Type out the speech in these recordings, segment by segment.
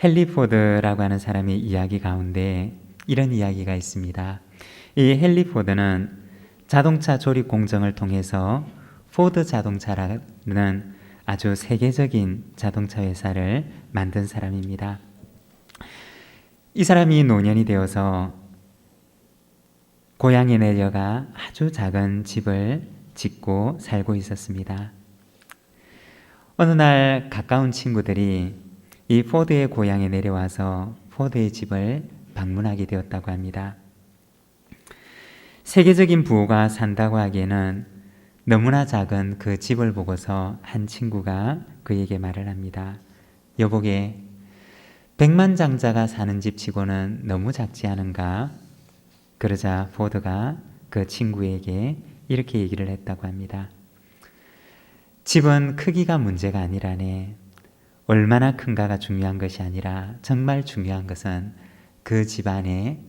헨리 포드라고 하는 사람의 이야기 가운데 이런 이야기가 있습니다. 이 헨리 포드는 자동차 조립 공정을 통해서 포드 자동차라는 아주 세계적인 자동차 회사를 만든 사람입니다. 이 사람이 노년이 되어서 고향에 내려가 아주 작은 집을 짓고 살고 있었습니다. 어느 날 가까운 친구들이 이 포드의 고향에 내려와서 포드의 집을 방문하게 되었다고 합니다. 세계적인 부호가 산다고 하기에는 너무나 작은 그 집을 보고서 한 친구가 그에게 말을 합니다. 여보게, 백만장자가 사는 집 치고는 너무 작지 않은가? 그러자 포드가 그 친구에게 이렇게 얘기를 했다고 합니다. 집은 크기가 문제가 아니라네. 얼마나 큰가가 중요한 것이 아니라 정말 중요한 것은 그 집 안에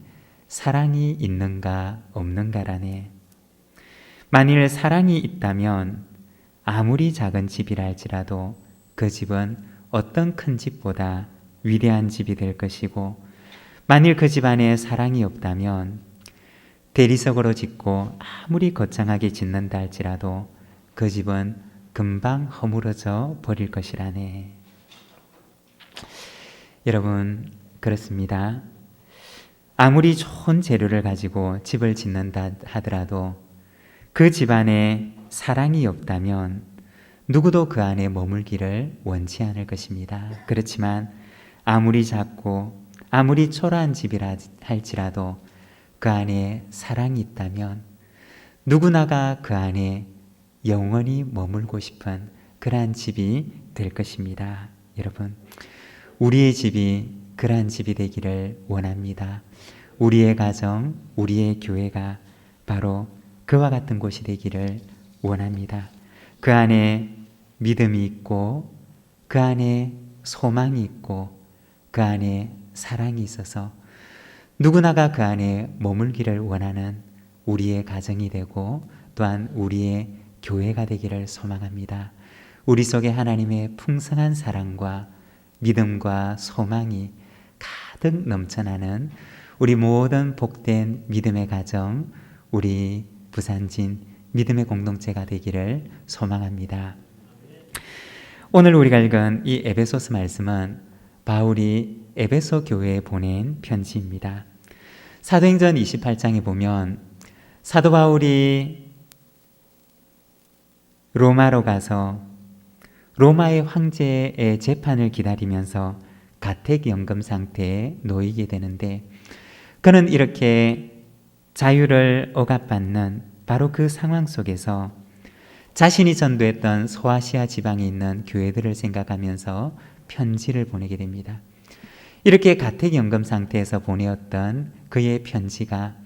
사랑이 있는가 없는가라네. 만일 사랑이 있다면 아무리 작은 집이라 할지라도 그 집은 어떤 큰 집보다 위대한 집이 될 것이고, 만일 그 집 안에 사랑이 없다면 대리석으로 짓고 아무리 거창하게 짓는다 할지라도 그 집은 금방 허물어져 버릴 것이라네. 여러분, 그렇습니다. 아무리 좋은 재료를 가지고 집을 짓는다 하더라도 그 집 안에 사랑이 없다면 누구도 그 안에 머물기를 원치 않을 것입니다. 그렇지만 아무리 작고 아무리 초라한 집이라 할지라도 그 안에 사랑이 있다면 누구나가 그 안에 영원히 머물고 싶은 그러한 집이 될 것입니다. 여러분, 우리의 집이 그러한 집이 되기를 원합니다. 우리의 가정, 우리의 교회가 바로 그와 같은 곳이 되기를 원합니다. 그 안에 믿음이 있고, 그 안에 소망이 있고, 그 안에 사랑이 있어서 누구나가 그 안에 머물기를 원하는 우리의 가정이 되고 또한 우리의 교회가 되기를 소망합니다. 우리 속에 하나님의 풍성한 사랑과 믿음과 소망이 가득 넘쳐나는 우리 모든 복된 믿음의 가정, 우리 부산진 믿음의 공동체가 되기를 소망합니다. 오늘 우리가 읽은 이 에베소서 말씀은 바울이 에베소 교회에 보낸 편지입니다. 사도행전 28장에 보면 사도 바울이 로마로 가서 로마의 황제의 재판을 기다리면서 가택연금 상태에 놓이게 되는데, 그는 이렇게 자유를 억압받는 바로 그 상황 속에서 자신이 전도했던 소아시아 지방에 있는 교회들을 생각하면서 편지를 보내게 됩니다. 이렇게 가택연금 상태에서 보내었던 그의 편지가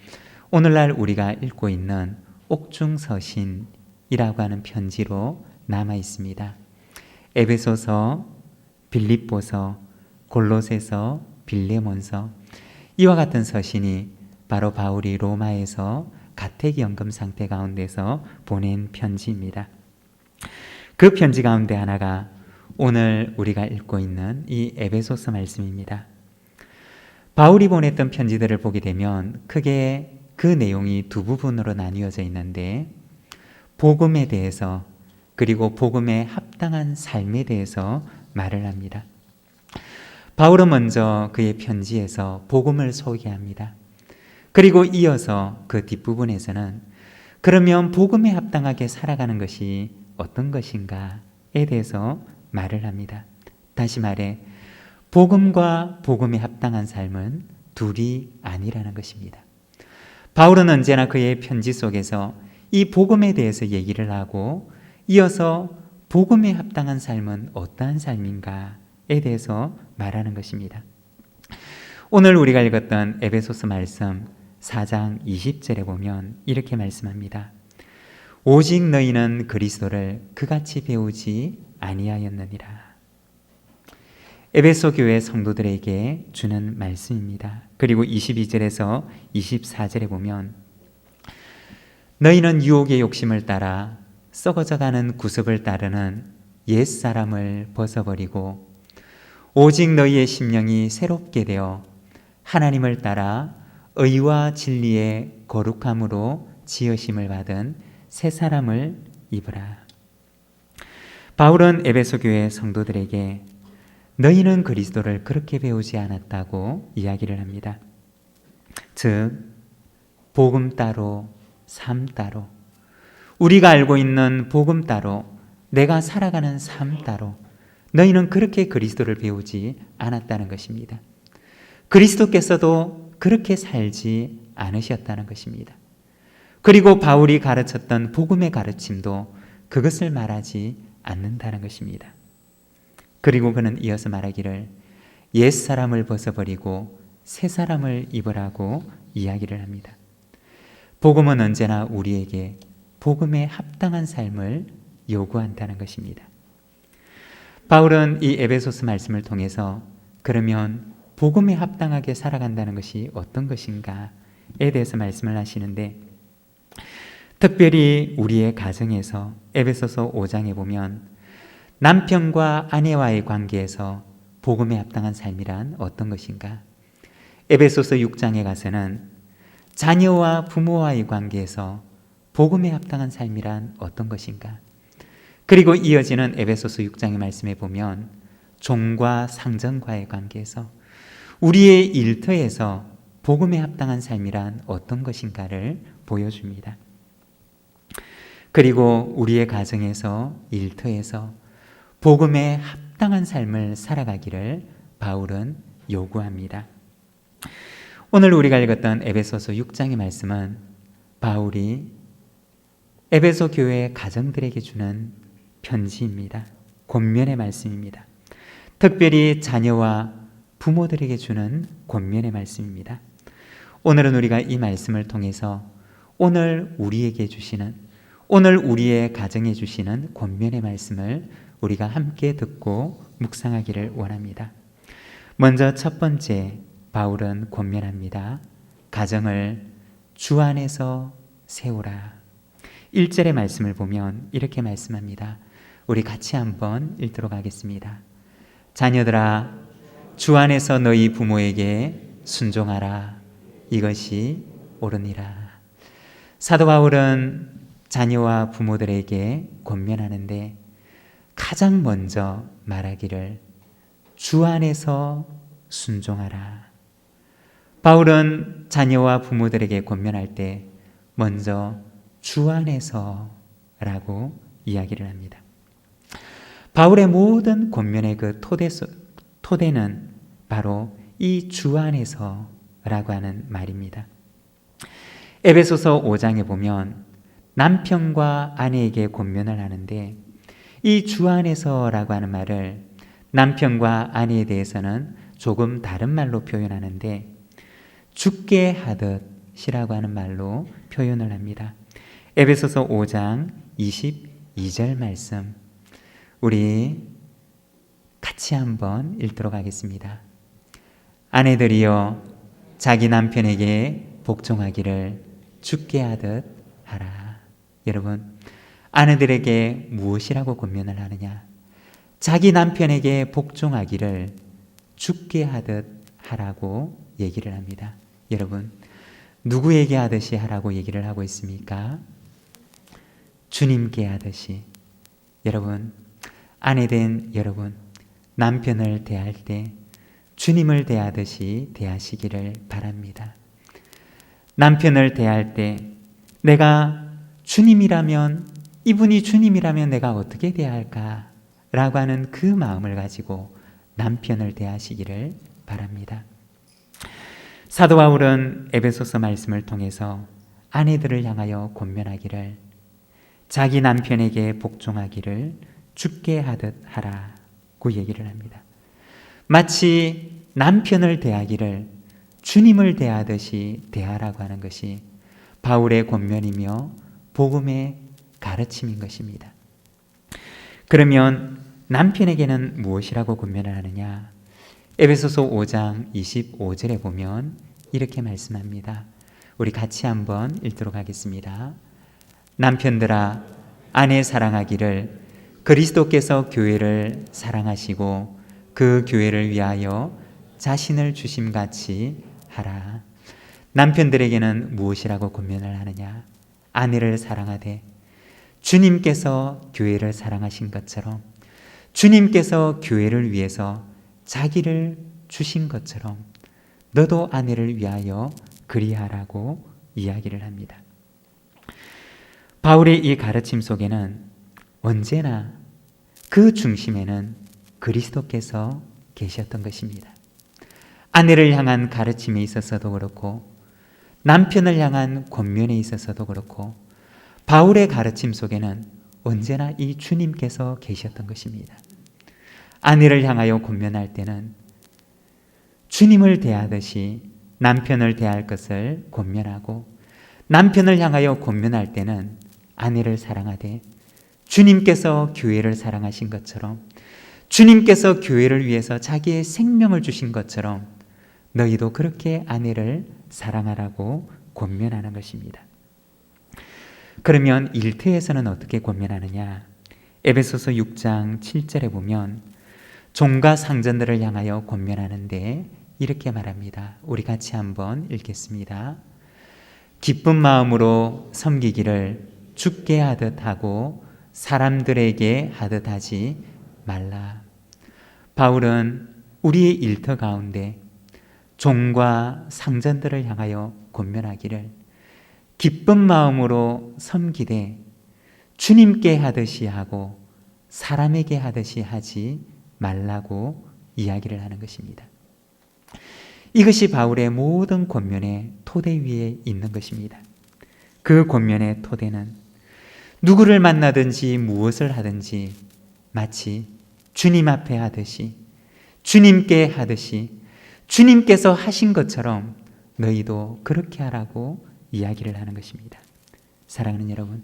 오늘날 우리가 읽고 있는 옥중서신이라고 하는 편지로 남아 있습니다. 에베소서, 빌립보서, 골로새서, 빌레몬서, 이와 같은 서신이 바로 바울이 로마에서 가택연금 상태 가운데서 보낸 편지입니다. 그 편지 가운데 하나가 오늘 우리가 읽고 있는 이 에베소서 말씀입니다. 바울이 보냈던 편지들을 보게 되면 크게 그 내용이 두 부분으로 나뉘어져 있는데, 복음에 대해서 그리고 복음에 합당한 삶에 대해서 말을 합니다. 바울은 먼저 그의 편지에서 복음을 소개합니다. 그리고 이어서 그 뒷부분에서는 그러면 복음에 합당하게 살아가는 것이 어떤 것인가에 대해서 말을 합니다. 다시 말해 복음과 복음에 합당한 삶은 둘이 아니라는 것입니다. 바울은 언제나 그의 편지 속에서 이 복음에 대해서 얘기를 하고 이어서 복음에 합당한 삶은 어떠한 삶인가에 대해서 말하는 것입니다. 오늘 우리가 읽었던 에베소서 말씀 4장 20절에 보면 이렇게 말씀합니다. 오직 너희는 그리스도를 그같이 배우지 아니하였느니라. 에베소 교회 성도들에게 주는 말씀입니다. 그리고 22절에서 24절에 보면 너희는 유혹의 욕심을 따라 썩어져가는 구습을 따르는 옛사람을 벗어버리고 오직 너희의 심령이 새롭게 되어 하나님을 따라 의와 진리의 거룩함으로 지으심을 받은 새 사람을 입으라. 바울은 에베소 교회 성도들에게 너희는 그리스도를 그렇게 배우지 않았다고 이야기를 합니다. 즉 복음 따로 삶 따로, 우리가 알고 있는 복음 따로, 내가 살아가는 삶 따로, 너희는 그렇게 그리스도를 배우지 않았다는 것입니다. 그리스도께서도 그렇게 살지 않으셨다는 것입니다. 그리고 바울이 가르쳤던 복음의 가르침도 그것을 말하지 않는다는 것입니다. 그리고 그는 이어서 말하기를 옛사람을 벗어버리고 새사람을 입으라고 이야기를 합니다. 복음은 언제나 우리에게 복음에 합당한 삶을 요구한다는 것입니다. 바울은 이 에베소서 말씀을 통해서 그러면 복음에 합당하게 살아간다는 것이 어떤 것인가에 대해서 말씀을 하시는데, 특별히 우리의 가정에서 에베소서 5장에 보면 남편과 아내와의 관계에서 복음에 합당한 삶이란 어떤 것인가, 에베소서 6장에 가서는 자녀와 부모와의 관계에서 복음에 합당한 삶이란 어떤 것인가, 그리고 이어지는 에베소서 6장의 말씀에 보면 종과 상전과의 관계에서 우리의 일터에서 복음에 합당한 삶이란 어떤 것인가를 보여줍니다. 그리고 우리의 가정에서, 일터에서 복음에 합당한 삶을 살아가기를 바울은 요구합니다. 오늘 우리가 읽었던 에베소서 6장의 말씀은 바울이 에베소 교회 가정들에게 주는 편지입니다. 권면의 말씀입니다. 특별히 자녀와 부모들에게 주는 권면의 말씀입니다. 오늘은 우리가 이 말씀을 통해서 오늘 우리에게 주시는, 오늘 우리의 가정에 주시는 권면의 말씀을 우리가 함께 듣고 묵상하기를 원합니다. 먼저 첫 번째, 바울은 권면합니다. 가정을 주 안에서 세우라. 1절의 말씀을 보면 이렇게 말씀합니다. 우리 같이 한번 읽도록 하겠습니다. 자녀들아, 주 안에서 너희 부모에게 순종하라. 이것이 옳으니라. 사도 바울은 자녀와 부모들에게 권면하는데 가장 먼저 말하기를 주 안에서 순종하라. 바울은 자녀와 부모들에게 권면할 때 먼저 주 안에서 라고 이야기를 합니다. 바울의 모든 권면의 그 토대는 바로 이 주 안에서 라고 하는 말입니다. 에베소서 5장에 보면 남편과 아내에게 권면을 하는데 이 주 안에서 라고 하는 말을 남편과 아내에 대해서는 조금 다른 말로 표현하는데 죽게 하듯이라고 하는 말로 표현을 합니다. 에베소서 5장 22절 말씀 우리 같이 한번 읽도록 하겠습니다. 아내들이여 자기 남편에게 복종하기를 죽게 하듯 하라. 여러분, 아내들에게 무엇이라고 권면을 하느냐? 자기 남편에게 복종하기를 죽게 하듯 하라고 얘기를 합니다. 여러분, 누구에게 하듯이 하라고 얘기를 하고 있습니까? 주님께 하듯이. 여러분, 아내된 여러분, 남편을 대할 때 주님을 대하듯이 대하시기를 바랍니다. 남편을 대할 때 내가 주님이라면, 이분이 주님이라면 내가 어떻게 대할까? 라고 하는 그 마음을 가지고 남편을 대하시기를 바랍니다. 사도 바울은 에베소서 말씀을 통해서 아내들을 향하여 권면하기를 자기 남편에게 복종하기를 죽게 하듯 하라고 얘기를 합니다. 마치 남편을 대하기를 주님을 대하듯이 대하라고 하는 것이 바울의 권면이며 복음의 가르침인 것입니다. 그러면 남편에게는 무엇이라고 권면을 하느냐? 에베소서 5장 25절에 보면 이렇게 말씀합니다. 우리 같이 한번 읽도록 하겠습니다. 남편들아, 아내 사랑하기를 그리스도께서 교회를 사랑하시고 그 교회를 위하여 자신을 주심같이 하라. 남편들에게는 무엇이라고 권면을 하느냐? 아내를 사랑하되 주님께서 교회를 사랑하신 것처럼, 주님께서 교회를 위해서 자기를 주신 것처럼 너도 아내를 위하여 그리하라고 이야기를 합니다. 바울의 이 가르침 속에는 언제나 그 중심에는 그리스도께서 계셨던 것입니다. 아내를 향한 가르침에 있어서도 그렇고, 남편을 향한 권면에 있어서도 그렇고, 바울의 가르침 속에는 언제나 이 주님께서 계셨던 것입니다. 아내를 향하여 권면할 때는 주님을 대하듯이 남편을 대할 것을 권면하고, 남편을 향하여 권면할 때는 아내를 사랑하되 주님께서 교회를 사랑하신 것처럼, 주님께서 교회를 위해서 자기의 생명을 주신 것처럼 너희도 그렇게 아내를 사랑하라고 권면하는 것입니다. 그러면 일터에서는 어떻게 권면하느냐? 에베소서 6장 7절에 보면 종과 상전들을 향하여 권면하는데 이렇게 말합니다. 우리 같이 한번 읽겠습니다. 기쁜 마음으로 섬기기를 주께 하듯 하고 사람들에게 하듯 하지 말라. 바울은 우리의 일터 가운데 종과 상전들을 향하여 권면하기를 기쁜 마음으로 섬기되 주님께 하듯이 하고 사람에게 하듯이 하지 말라고 이야기를 하는 것입니다. 이것이 바울의 모든 권면의 토대 위에 있는 것입니다. 그 권면의 토대는 누구를 만나든지 무엇을 하든지 마치 주님 앞에 하듯이, 주님께 하듯이, 주님께서 하신 것처럼 너희도 그렇게 하라고 이야기를 하는 것입니다. 사랑하는 여러분,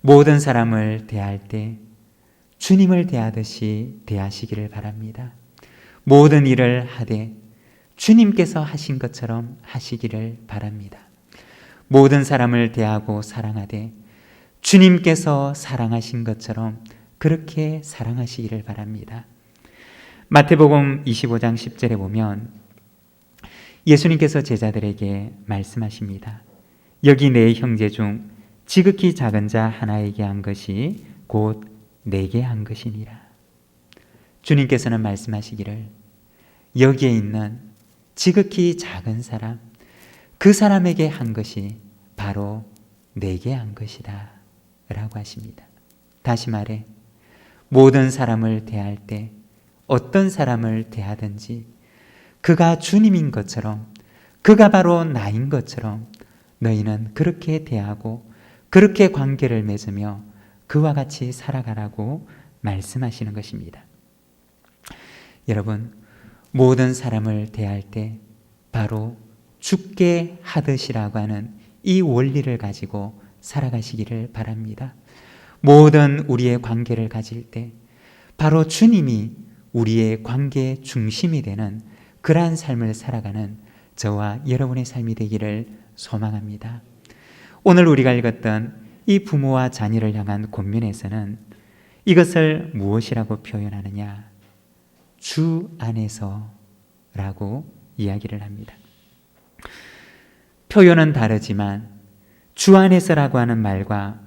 모든 사람을 대할 때 주님을 대하듯이 대하시기를 바랍니다. 모든 일을 하되 주님께서 하신 것처럼 하시기를 바랍니다. 모든 사람을 대하고 사랑하되 주님께서 사랑하신 것처럼 그렇게 사랑하시기를 바랍니다. 마태복음 25장 10절에 보면 예수님께서 제자들에게 말씀하십니다. 여기 내 형제 중 지극히 작은 자 하나에게 한 것이 곧 내게 한 것이니라. 주님께서는 말씀하시기를 여기에 있는 지극히 작은 사람, 그 사람에게 한 것이 바로 내게 한 것이다 라고 하십니다. 다시 말해 모든 사람을 대할 때 어떤 사람을 대하든지 그가 주님인 것처럼, 그가 바로 나인 것처럼 너희는 그렇게 대하고 그렇게 관계를 맺으며 그와 같이 살아가라고 말씀하시는 것입니다. 여러분, 모든 사람을 대할 때 바로 주께 하듯이라고 하는 이 원리를 가지고 살아가시기를 바랍니다. 모든 우리의 관계를 가질 때 바로 주님이 우리의 관계 중심이 되는 그러한 삶을 살아가는 저와 여러분의 삶이 되기를 소망합니다. 오늘 우리가 읽었던 이 부모와 자녀를 향한 권면에서는 이것을 무엇이라고 표현하느냐? 주 안에서 라고 이야기를 합니다. 표현은 다르지만 주 안에서라고 하는 말과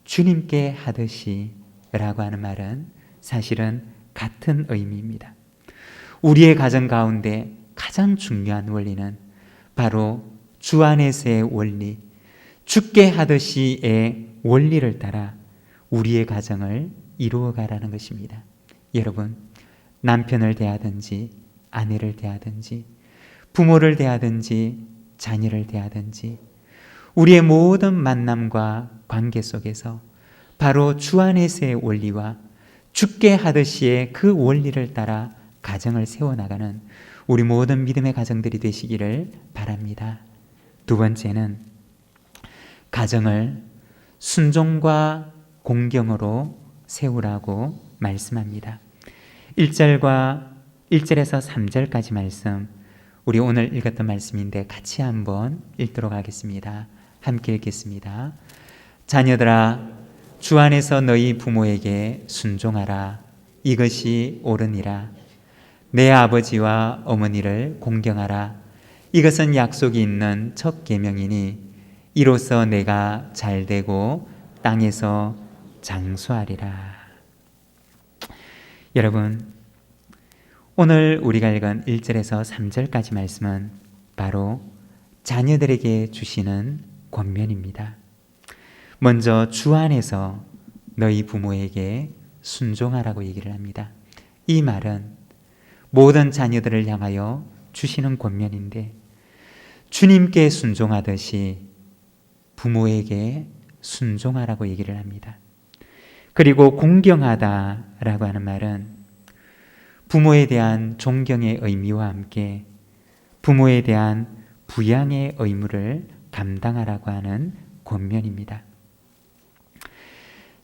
주님께 하듯이 라고 하는 말은 사실은 같은 의미입니다. 우리의 가정 가운데 가장 중요한 원리는 바로 주 안에서의 원리, 주께 하듯이의 원리를 따라 우리의 가정을 이루어가라는 것입니다. 여러분, 남편을 대하든지 아내를 대하든지 부모를 대하든지 자녀를 대하든지 우리의 모든 만남과 관계 속에서 바로 주 안에서의 원리와 주께 하듯이의 그 원리를 따라 가정을 세워나가는 우리 모든 믿음의 가정들이 되시기를 바랍니다. 두 번째는 가정을 순종과 공경으로 세우라고 말씀합니다. 1절에서 3절까지 말씀, 우리 오늘 읽었던 말씀인데 같이 한번 읽도록 하겠습니다. 함께 읽겠습니다. 자녀들아, 주 안에서 너희 부모에게 순종하라. 이것이 옳으니라. 내 아버지와 어머니를 공경하라. 이것은 약속이 있는 첫 계명이니 이로써 내가 잘되고 땅에서 장수하리라. 여러분, 오늘 우리가 읽은 1절에서 3절까지 말씀은 바로 자녀들에게 주시는 권면입니다. 먼저 주 안에서 너희 부모에게 순종하라고 얘기를 합니다. 이 말은 모든 자녀들을 향하여 주시는 권면인데, 주님께 순종하듯이 부모에게 순종하라고 얘기를 합니다. 그리고 공경하다라고 하는 말은 부모에 대한 존경의 의미와 함께 부모에 대한 부양의 의무를 감당하라고 하는 권면입니다.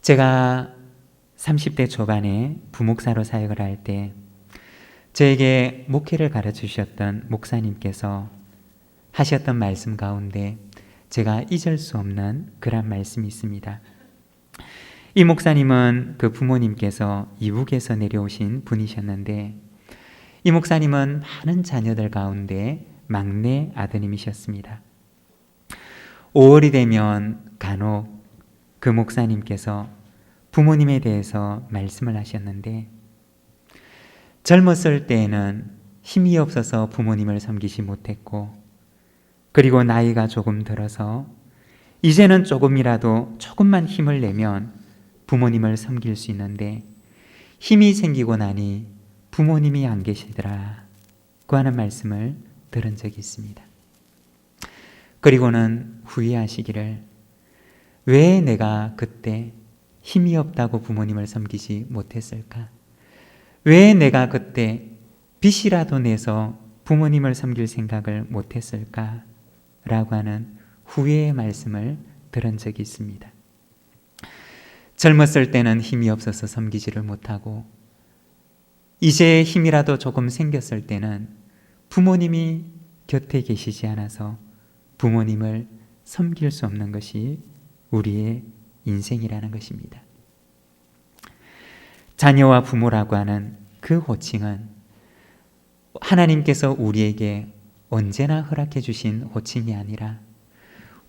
제가 30대 초반에 부목사로 사역을 할 때 저에게 목회를 가르치셨던 목사님께서 하셨던 말씀 가운데 제가 잊을 수 없는 그런 말씀이 있습니다. 이 목사님은 그 부모님께서 이북에서 내려오신 분이셨는데, 이 목사님은 많은 자녀들 가운데 막내 아드님이셨습니다. 5월이 되면 간혹 그 목사님께서 부모님에 대해서 말씀을 하셨는데, 젊었을 때에는 힘이 없어서 부모님을 섬기지 못했고, 그리고 나이가 조금 들어서 이제는 조금만 힘을 내면 부모님을 섬길 수 있는데, 힘이 생기고 나니 부모님이 안 계시더라고 하는 말씀을 들은 적이 있습니다. 그리고는 후회하시기를, 왜 내가 그때 힘이 없다고 부모님을 섬기지 못했을까? 왜 내가 그때 빚이라도 내서 부모님을 섬길 생각을 못했을까? 라고 하는 후회의 말씀을 들은 적이 있습니다. 젊었을 때는 힘이 없어서 섬기지를 못하고, 이제 힘이라도 조금 생겼을 때는 부모님이 곁에 계시지 않아서 부모님을 섬길 수 없는 것이 우리의 인생이라는 것입니다. 자녀와 부모라고 하는 그 호칭은 하나님께서 우리에게 언제나 허락해 주신 호칭이 아니라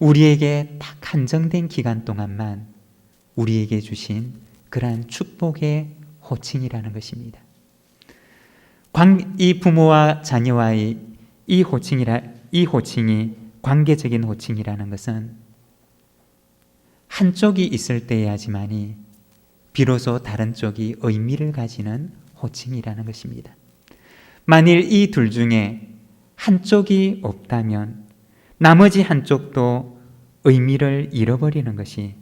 우리에게 딱 한정된 기간 동안만 우리에게 주신 그러한 축복의 호칭이라는 것입니다. 이 부모와 자녀와의 이 호칭이 관계적인 호칭이라는 것은 한쪽이 있을 때야지만이 비로소 다른 쪽이 의미를 가지는 호칭이라는 것입니다. 만일 이 둘 중에 한쪽이 없다면 나머지 한쪽도 의미를 잃어버리는 것이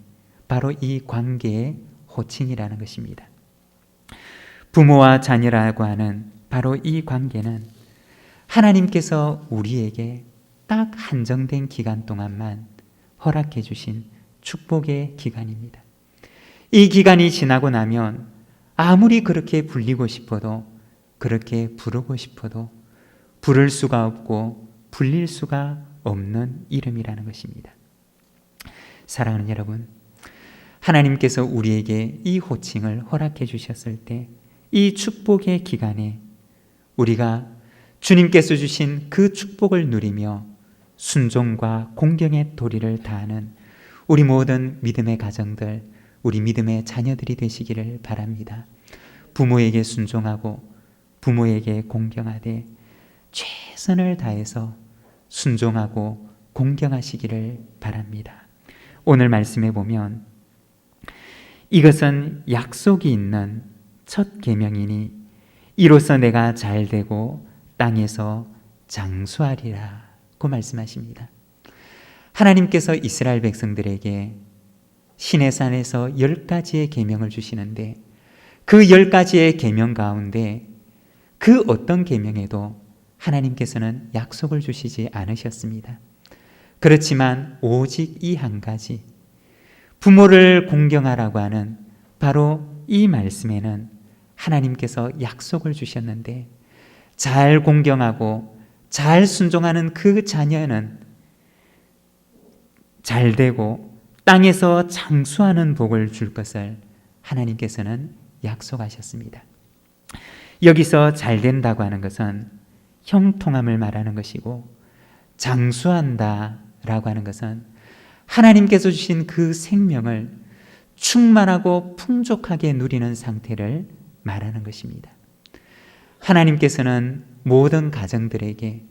바로 이 관계의 호칭이라는 것입니다. 부모와 자녀라고 하는 바로 이 관계는 하나님께서 우리에게 딱 한정된 기간 동안만 허락해 주신 축복의 기간입니다. 이 기간이 지나고 나면 아무리 그렇게 불리고 싶어도, 그렇게 부르고 싶어도 부를 수가 없고 불릴 수가 없는 이름이라는 것입니다. 사랑하는 여러분, 하나님께서 우리에게 이 호칭을 허락해 주셨을 때, 이 축복의 기간에 우리가 주님께서 주신 그 축복을 누리며 순종과 공경의 도리를 다하는 우리 모든 믿음의 가정들, 우리 믿음의 자녀들이 되시기를 바랍니다. 부모에게 순종하고 부모에게 공경하되 최선을 다해서 순종하고 공경하시기를 바랍니다. 오늘 말씀에 보면 이것은 약속이 있는 첫 계명이니 이로써 내가 잘되고 땅에서 장수하리라고 말씀하십니다. 하나님께서 이스라엘 백성들에게 시내산에서 10가지의 계명을 주시는데, 그 10가지의 계명 가운데 그 어떤 계명에도 하나님께서는 약속을 주시지 않으셨습니다. 그렇지만 오직 이 한 가지, 부모를 공경하라고 하는 바로 이 말씀에는 하나님께서 약속을 주셨는데, 잘 공경하고 잘 순종하는 그 자녀는 잘되고 땅에서 장수하는 복을 줄 것을 하나님께서는 약속하셨습니다. 여기서 잘 된다고 하는 것은 형통함을 말하는 것이고, 장수한다 라고 하는 것은 하나님께서 주신 그 생명을 충만하고 풍족하게 누리는 상태를 말하는 것입니다. 하나님께서는 모든 가정들에게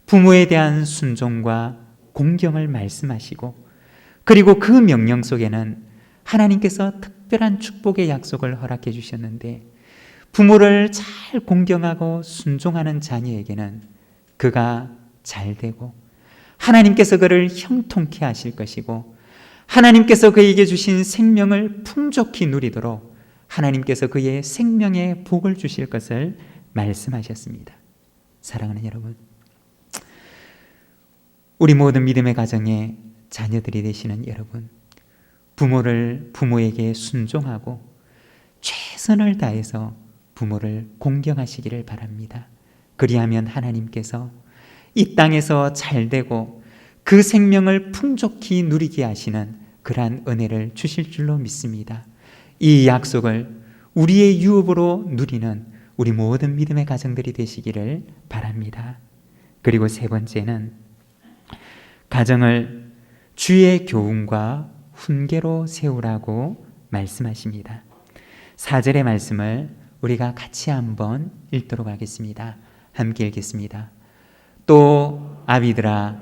부모에 대한 순종과 공경을 말씀하시고, 그리고 그 명령 속에는 하나님께서 특별한 축복의 약속을 허락해 주셨는데, 부모를 잘 공경하고 순종하는 자녀에게는 그가 잘 되고 하나님께서 그를 형통케 하실 것이고, 하나님께서 그에게 주신 생명을 풍족히 누리도록 하나님께서 그의 생명에 복을 주실 것을 말씀하셨습니다. 사랑하는 여러분, 우리 모든 믿음의 가정에 자녀들이 되시는 여러분, 부모에게 순종하고 최선을 다해서 부모를 공경하시기를 바랍니다. 그리하면 하나님께서 이 땅에서 잘되고 그 생명을 풍족히 누리게 하시는 그러한 은혜를 주실 줄로 믿습니다. 이 약속을 우리의 유업으로 누리는 우리 모든 믿음의 가정들이 되시기를 바랍니다. 그리고 세 번째는 가정을 주의 교훈과 훈계로 세우라고 말씀하십니다. 4절의 말씀을 우리가 같이 한번 읽도록 하겠습니다. 함께 읽겠습니다. 또 아비들아,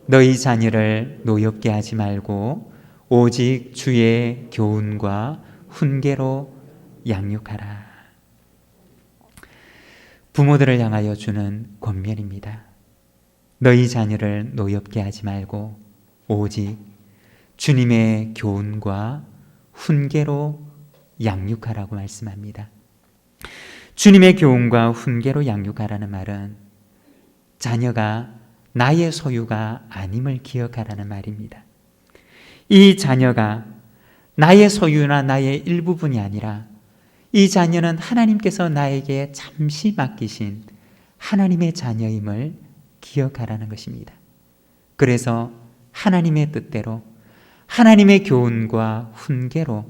너희 자녀를 노엽게 하지 말고 오직 주의 교훈과 훈계로 양육하라. 부모들을 향하여 주는 권면입니다. 너희 자녀를 노엽게 하지 말고 오직 주님의 교훈과 훈계로 양육하라고 말씀합니다. 주님의 교훈과 훈계로 양육하라는 말은 자녀가 나의 소유가 아님을 기억하라는 말입니다. 이 자녀가 나의 소유나 나의 일부분이 아니라 이 자녀는 하나님께서 나에게 잠시 맡기신 하나님의 자녀임을 기억하라는 것입니다. 그래서 하나님의 뜻대로 하나님의 교훈과 훈계로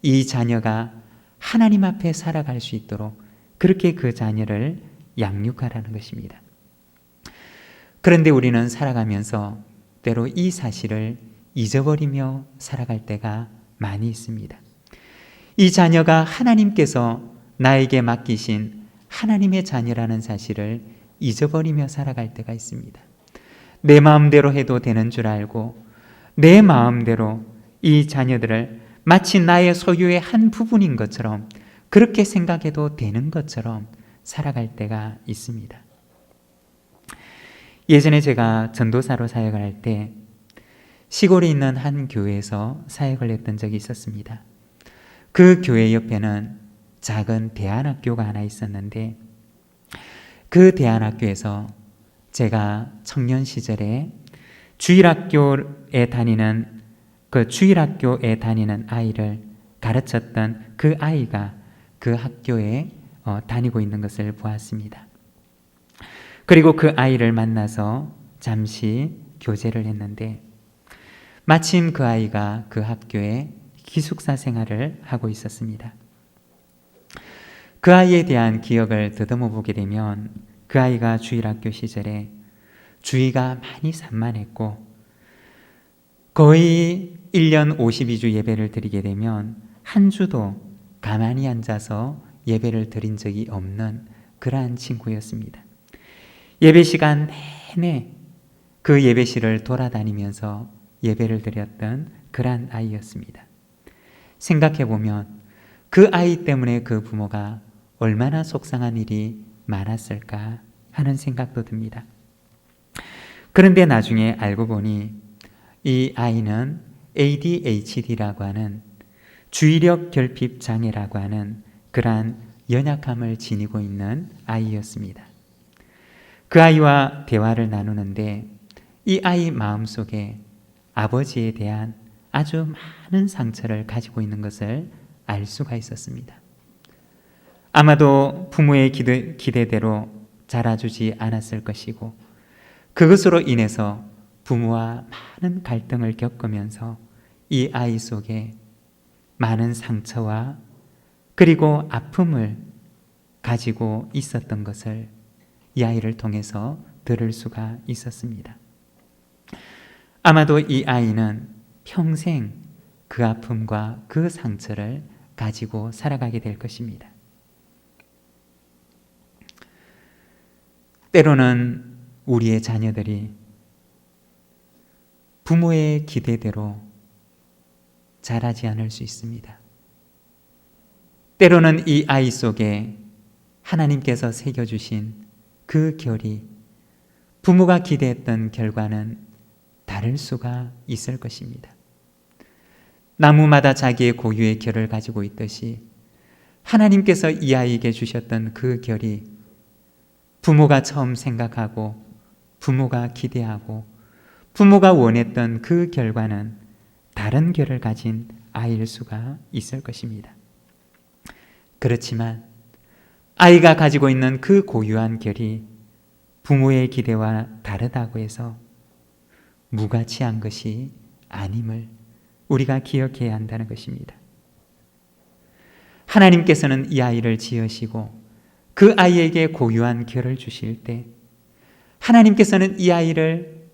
이 자녀가 하나님 앞에 살아갈 수 있도록 그렇게 그 자녀를 양육하라는 것입니다. 그런데 우리는 살아가면서 때로 이 사실을 잊어버리며 살아갈 때가 많이 있습니다. 이 자녀가 하나님께서 나에게 맡기신 하나님의 자녀라는 사실을 잊어버리며 살아갈 때가 있습니다. 내 마음대로 해도 되는 줄 알고 내 마음대로 이 자녀들을 마치 나의 소유의 한 부분인 것처럼 그렇게 생각해도 되는 것처럼 살아갈 때가 있습니다. 예전에 제가 전도사로 사역을 할 때 시골에 있는 한 교회에서 사역을 했던 적이 있었습니다. 그 교회 옆에는 작은 대안학교가 하나 있었는데 그 대안학교에서 제가 청년 시절에 주일학교에 다니는 아이를 가르쳤던 그 아이가 그 학교에 다니고 있는 것을 보았습니다. 그리고 그 아이를 만나서 잠시 교제를 했는데 마침 그 아이가 그 학교에 기숙사 생활을 하고 있었습니다. 그 아이에 대한 기억을 더듬어 보게 되면 그 아이가 주일학교 시절에 주의가 많이 산만했고 거의 1년 52주 예배를 드리게 되면 한 주도 가만히 앉아서 예배를 드린 적이 없는 그러한 친구였습니다. 예배 시간 내내 그 예배실을 돌아다니면서 예배를 드렸던 그러한 아이였습니다. 생각해보면 그 아이 때문에 그 부모가 얼마나 속상한 일이 많았을까 하는 생각도 듭니다. 그런데 나중에 알고 보니 이 아이는 ADHD라고 하는 주의력 결핍 장애라고 하는 그러한 연약함을 지니고 있는 아이였습니다. 그 아이와 대화를 나누는데 이 아이 마음속에 아버지에 대한 아주 많은 상처를 가지고 있는 것을 알 수가 있었습니다. 아마도 부모의 기대대로 자라주지 않았을 것이고 그것으로 인해서 부모와 많은 갈등을 겪으면서 이 아이 속에 많은 상처와 그리고 아픔을 가지고 있었던 것을 이 아이를 통해서 들을 수가 있었습니다. 아마도 이 아이는 평생 그 아픔과 그 상처를 가지고 살아가게 될 것입니다. 때로는 우리의 자녀들이 부모의 기대대로 자라지 않을 수 있습니다. 때로는 이 아이 속에 하나님께서 새겨주신 그 결이 부모가 기대했던 결과는 다를 수가 있을 것입니다. 나무마다 자기의 고유의 결을 가지고 있듯이 하나님께서 이 아이에게 주셨던 그 결이 부모가 처음 생각하고 부모가 기대하고 부모가 원했던 그 결과는 다른 결을 가진 아이일 수가 있을 것입니다. 그렇지만 아이가 가지고 있는 그 고유한 결이 부모의 기대와 다르다고 해서 무가치한 것이 아님을 우리가 기억해야 한다는 것입니다. 하나님께서는 이 아이를 지으시고 그 아이에게 고유한 결을 주실 때 하나님께서는 이 아이를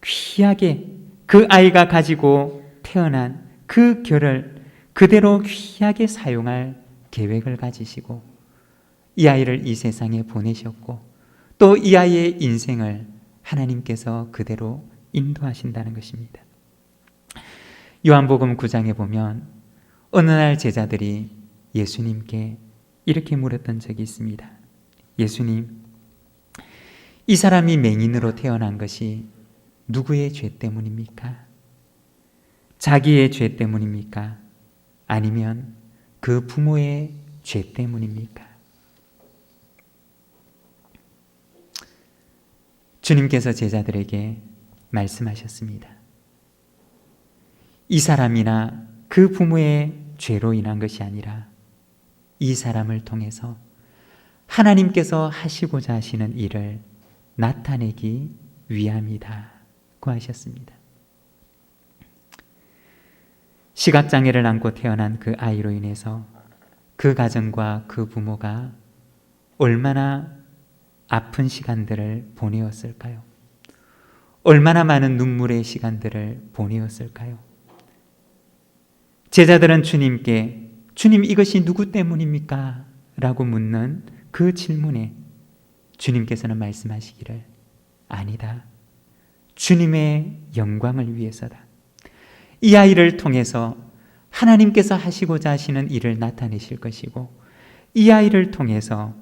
귀하게 그 아이가 가지고 태어난 그 결을 그대로 귀하게 사용할 계획을 가지시고 이 아이를 이 세상에 보내셨고 또 이 아이의 인생을 하나님께서 그대로 인도하신다는 것입니다. 요한복음 9장에 보면 어느 날 제자들이 예수님께 이렇게 물었던 적이 있습니다. 예수님, 이 사람이 맹인으로 태어난 것이 누구의 죄 때문입니까? 자기의 죄 때문입니까? 아니면 그 부모의 죄 때문입니까? 주님께서 제자들에게 말씀하셨습니다. 이 사람이나 그 부모의 죄로 인한 것이 아니라 이 사람을 통해서 하나님께서 하시고자 하시는 일을 나타내기 위함이다고 하셨습니다. 시각장애를 안고 태어난 그 아이로 인해서 그 가정과 그 부모가 얼마나 아픈 시간들을 보내었을까요? 얼마나 많은 눈물의 시간들을 보내었을까요? 제자들은 주님께 주님 이것이 누구 때문입니까? 라고 묻는 그 질문에 주님께서는 말씀하시기를 아니다. 주님의 영광을 위해서다. 이 아이를 통해서 하나님께서 하시고자 하시는 일을 나타내실 것이고 이 아이를 통해서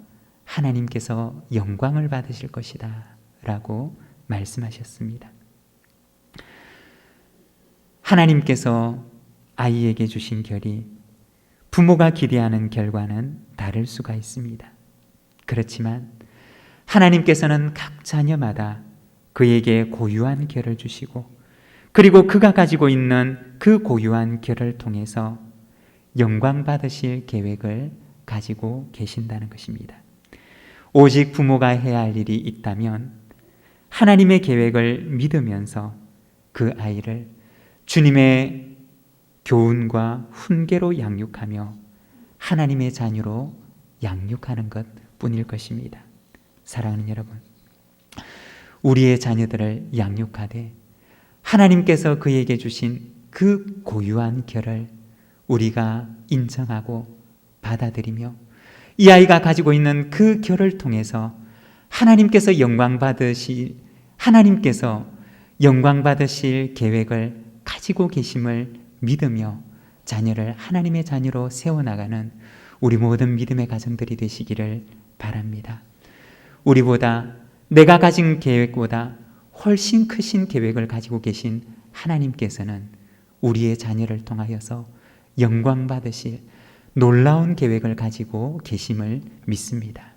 하나님께서 영광을 받으실 것이다 라고 말씀하셨습니다. 하나님께서 아이에게 주신 결이 부모가 기대하는 결과는 다를 수가 있습니다. 그렇지만 하나님께서는 각 자녀마다 그에게 고유한 결을 주시고 그리고 그가 가지고 있는 그 고유한 결을 통해서 영광 받으실 계획을 가지고 계신다는 것입니다. 오직 부모가 해야 할 일이 있다면 하나님의 계획을 믿으면서 그 아이를 주님의 교훈과 훈계로 양육하며 하나님의 자녀로 양육하는 것 뿐일 것입니다. 사랑하는 여러분, 우리의 자녀들을 양육하되 하나님께서 그에게 주신 그 고유한 결을 우리가 인정하고 받아들이며 이 아이가 가지고 있는 그 결을 통해서 하나님께서 영광 받으실 계획을 가지고 계심을 믿으며 자녀를 하나님의 자녀로 세워나가는 우리 모든 믿음의 가정들이 되시기를 바랍니다. 우리보다 내가 가진 계획보다 훨씬 크신 계획을 가지고 계신 하나님께서는 우리의 자녀를 통하여서 영광 받으실 놀라운 계획을 가지고 계심을 믿습니다.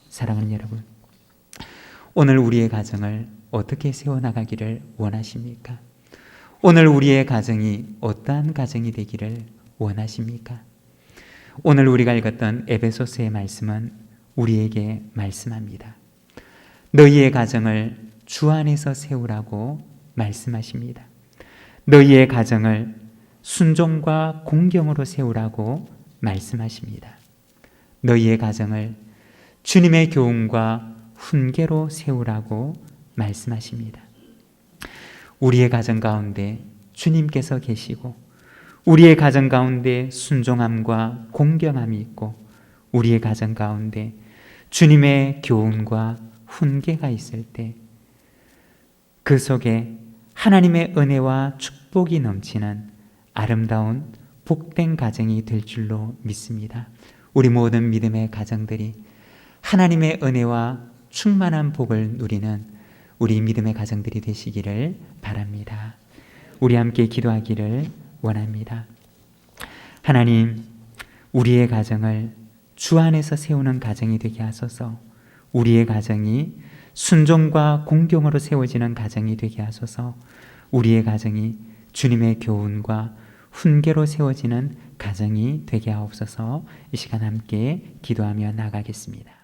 사랑하는 여러분, 오늘 우리의 가정을 어떻게 세워나가기를 원하십니까? 오늘 우리의 가정이 어떠한 가정이 되기를 원하십니까? 오늘 우리가 읽었던 에베소서의 말씀은 우리에게 말씀합니다. 너희의 가정을 주 안에서 세우라고 말씀하십니다. 너희의 가정을 순종과 공경으로 세우라고 말씀하십니다. 너희의 가정을 주님의 교훈과 훈계로 세우라고 말씀하십니다. 우리의 가정 가운데 주님께서 계시고 우리의 가정 가운데 순종함과 공경함이 있고 우리의 가정 가운데 주님의 교훈과 훈계가 있을 때 그 속에 하나님의 은혜와 축복이 넘치는 아름다운 복된 가정이 될 줄로 믿습니다. 우리 모든 믿음의 가정들이 하나님의 은혜와 충만한 복을 누리는 우리 믿음의 가정들이 되시기를 바랍니다. 우리 함께 기도하기를 원합니다. 하나님, 우리의 가정을 주 안에서 세우는 가정이 되게 하소서. 우리의 가정이 순종과 공경으로 세워지는 가정이 되게 하소서. 우리의 가정이 주님의 교훈과 훈계로 세워지는 가정이 되게 하옵소서. 이 시간 함께 기도하며 나가겠습니다.